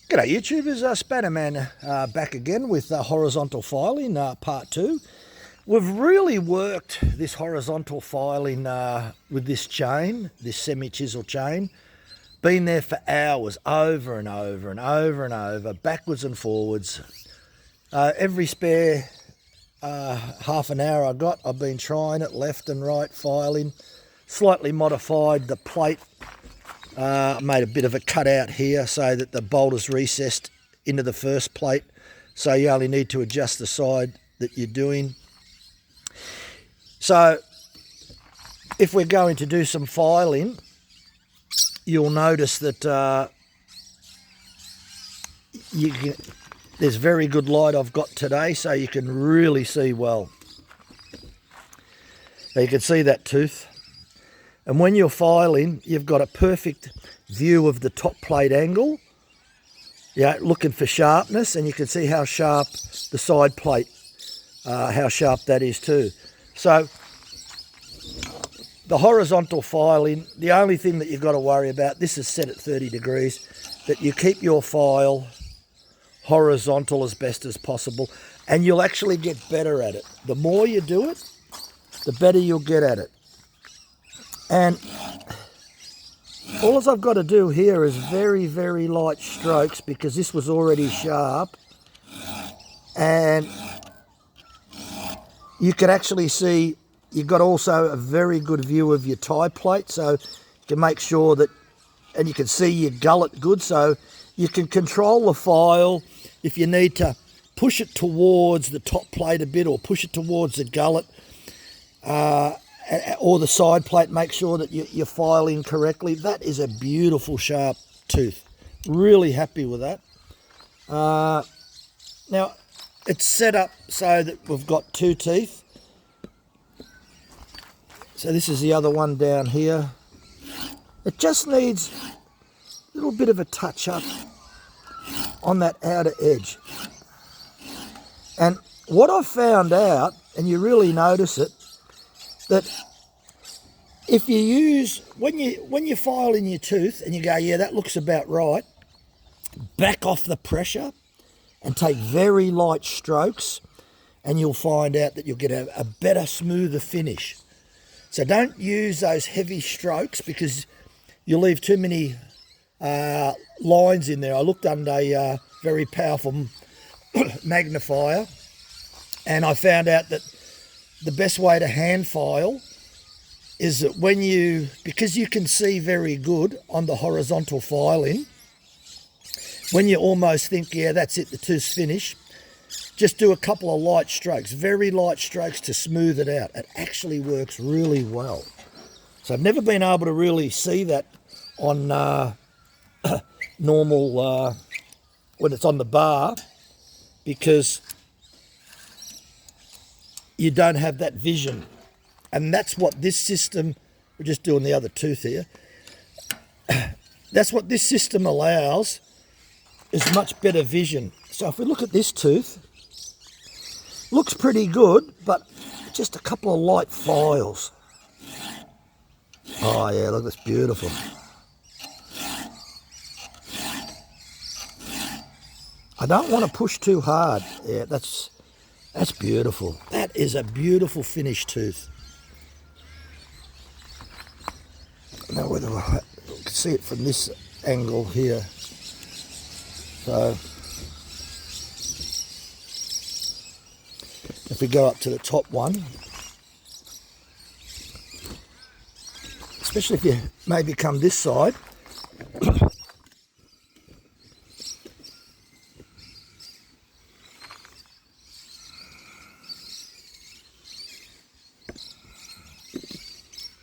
G'day YouTubers, Spannerman back again with horizontal filing part 2. We've really worked this horizontal filing with this chain, this semi-chisel chain. Been there for hours, over and over and over and over, backwards and forwards. Every spare half an hour I got, I've been trying it left and right filing. Slightly modified the plate. Made a bit of a cutout here so that the bolt is recessed into the first plate, so you only need to adjust the side that you're doing. So if we're going to do some filing, you'll notice that there's very good light I've got today, so you can really see well. Now you can see that tooth. And when you're filing, you've got a perfect view of the top plate angle. Yeah, looking for sharpness, and you can see how sharp the side plate, how sharp that is too. So the horizontal filing, the only thing that you've got to worry about, this is set at 30 degrees, that you keep your file horizontal as best as possible, and you'll actually get better at it. The more you do it, the better you'll get at it. And all I've got to do here is very, very light strokes, because this was already sharp. And you can actually see you've got also a very good view of your tie plate, so you can make sure that, and you can see your gullet good, so you can control the file if you need to push it towards the top plate a bit or push it towards the gullet. Or the side plate, make sure that you're filing correctly. That is a beautiful sharp tooth. Really happy with that. Now, it's set up so that we've got two teeth. So this is the other one down here. It just needs a little bit of a touch up on that outer edge. And what I've found out, and you really notice it, that if you use, when you file in your tooth and you go, yeah, that looks about right, back off the pressure and take very light strokes, and you'll find out that you'll get a better, smoother finish. So don't use those heavy strokes, because you'll leave too many lines in there. I looked under a very powerful magnifier, and I found out that the best way to hand file is that because you can see very good on the horizontal filing, when you almost think, yeah, that's it, the tooth's finished, just do a couple of light strokes, very light strokes, to smooth it out. It actually works really well. So I've never been able to really see that on normal, when it's on the bar, because you don't have that vision. And that's what this system, we're just doing the other tooth here, that's what this system allows, is much better vision. So if we look at this tooth, looks pretty good, but just a couple of light files. Oh yeah, look, that's beautiful. I don't want to push too hard. Yeah, that's beautiful. That is a beautiful finished tooth. Now whether I can see it from this angle here. So if we go up to the top one, especially if you maybe come this side,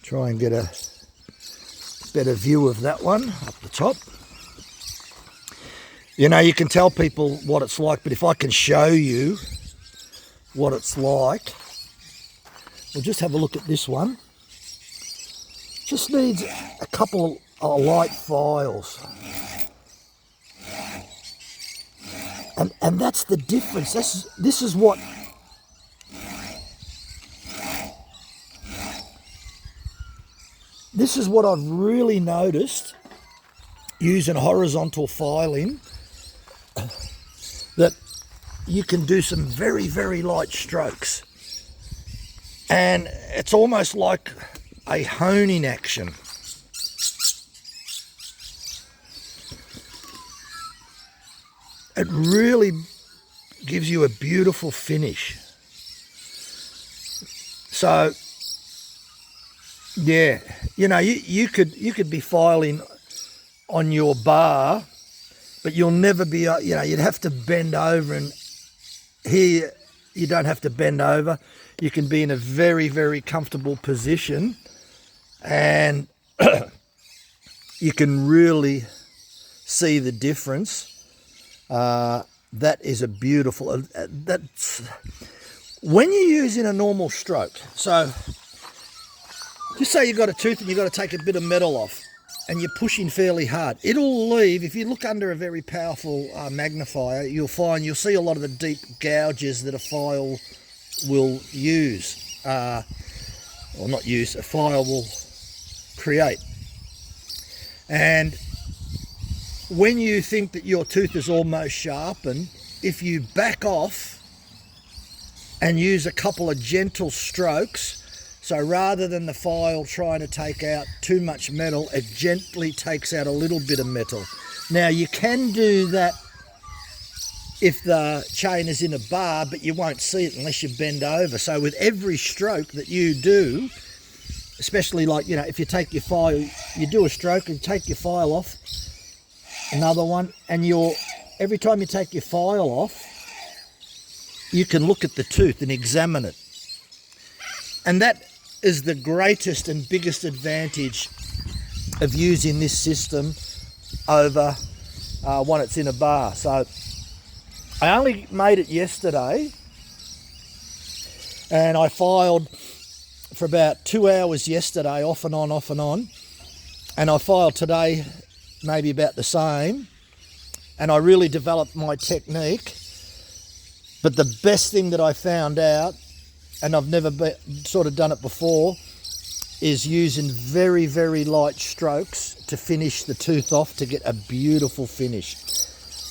try and get a better view of that one up the top. You know, you can tell people what it's like, but if I can show you what it's like, we'll just have a look at this one. Just needs a couple of light files. And that's the difference. This is what This is what I've really noticed using horizontal filing that you can do some very, very light strokes. And it's almost like a honing action. It really gives you a beautiful finish. So, yeah, you know, you could be filing on your bar, but you'll never be, you know, you'd have to bend over, and here you don't have to bend over. You can be in a very, very comfortable position, and you can really see the difference. That is a beautiful, that's when you're using a normal stroke. So just say you've got a tooth and you've got to take a bit of metal off and you're pushing fairly hard. It'll leave, if you look under a very powerful magnifier, you'll see a lot of the deep gouges that a file will use, or not use, a file will create. And when you think that your tooth is almost sharpened, if you back off and use a couple of gentle strokes, so rather than the file trying to take out too much metal, it gently takes out a little bit of metal. Now you can do that if the chain is in a bar, but you won't see it unless you bend over. So with every stroke that you do, especially like, you know, if you take your file, you do a stroke and take your file off, another one, and every time you take your file off, you can look at the tooth and examine it. And that is the greatest and biggest advantage of using this system over when it's in a bar. So I only made it yesterday, and I filed for about 2 hours yesterday, off and on, and I filed today maybe about the same, and I really developed my technique. But the best thing that I found out, and I've never sort of done it before, is using very, very light strokes to finish the tooth off to get a beautiful finish.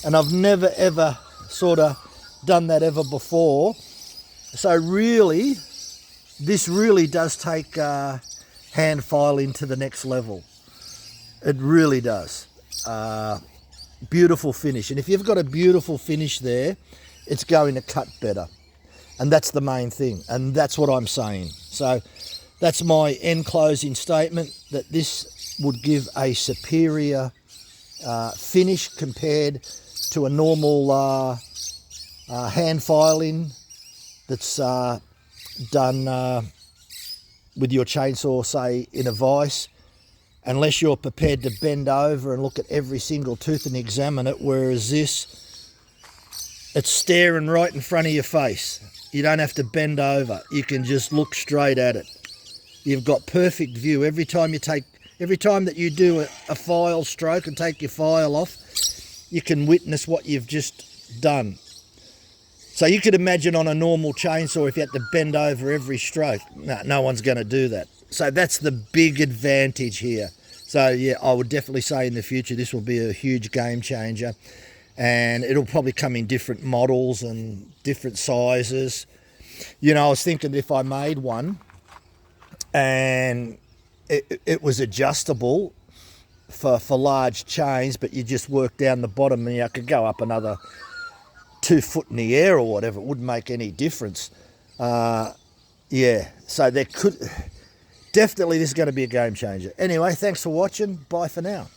And I've never ever sort of done that ever before. So really, this really does take hand filing to the next level. It really does. Beautiful finish. And if you've got a beautiful finish there, it's going to cut better. And that's the main thing. And that's what I'm saying. So that's my end closing statement, that this would give a superior finish compared to a normal hand filing that's done with your chainsaw, say, in a vise, unless you're prepared to bend over and look at every single tooth and examine it, whereas this, it's staring right in front of your face. You don't have to bend over. You can just look straight at it. You've got perfect view. Every time that you do a file stroke and take your file off, you can witness what you've just done. So you could imagine on a normal chainsaw, if you had to bend over every stroke, no one's going to do that. So that's the big advantage here. So yeah, I would definitely say in the future this will be a huge game changer, and it'll probably come in different models and different sizes. You know, I was thinking if I made one and it was adjustable for large chains, but you just work down the bottom and you could go up another 2 foot in the air or whatever, it wouldn't make any difference. Yeah, so there could definitely, this is going to be a game changer. Anyway, thanks for watching. Bye for now.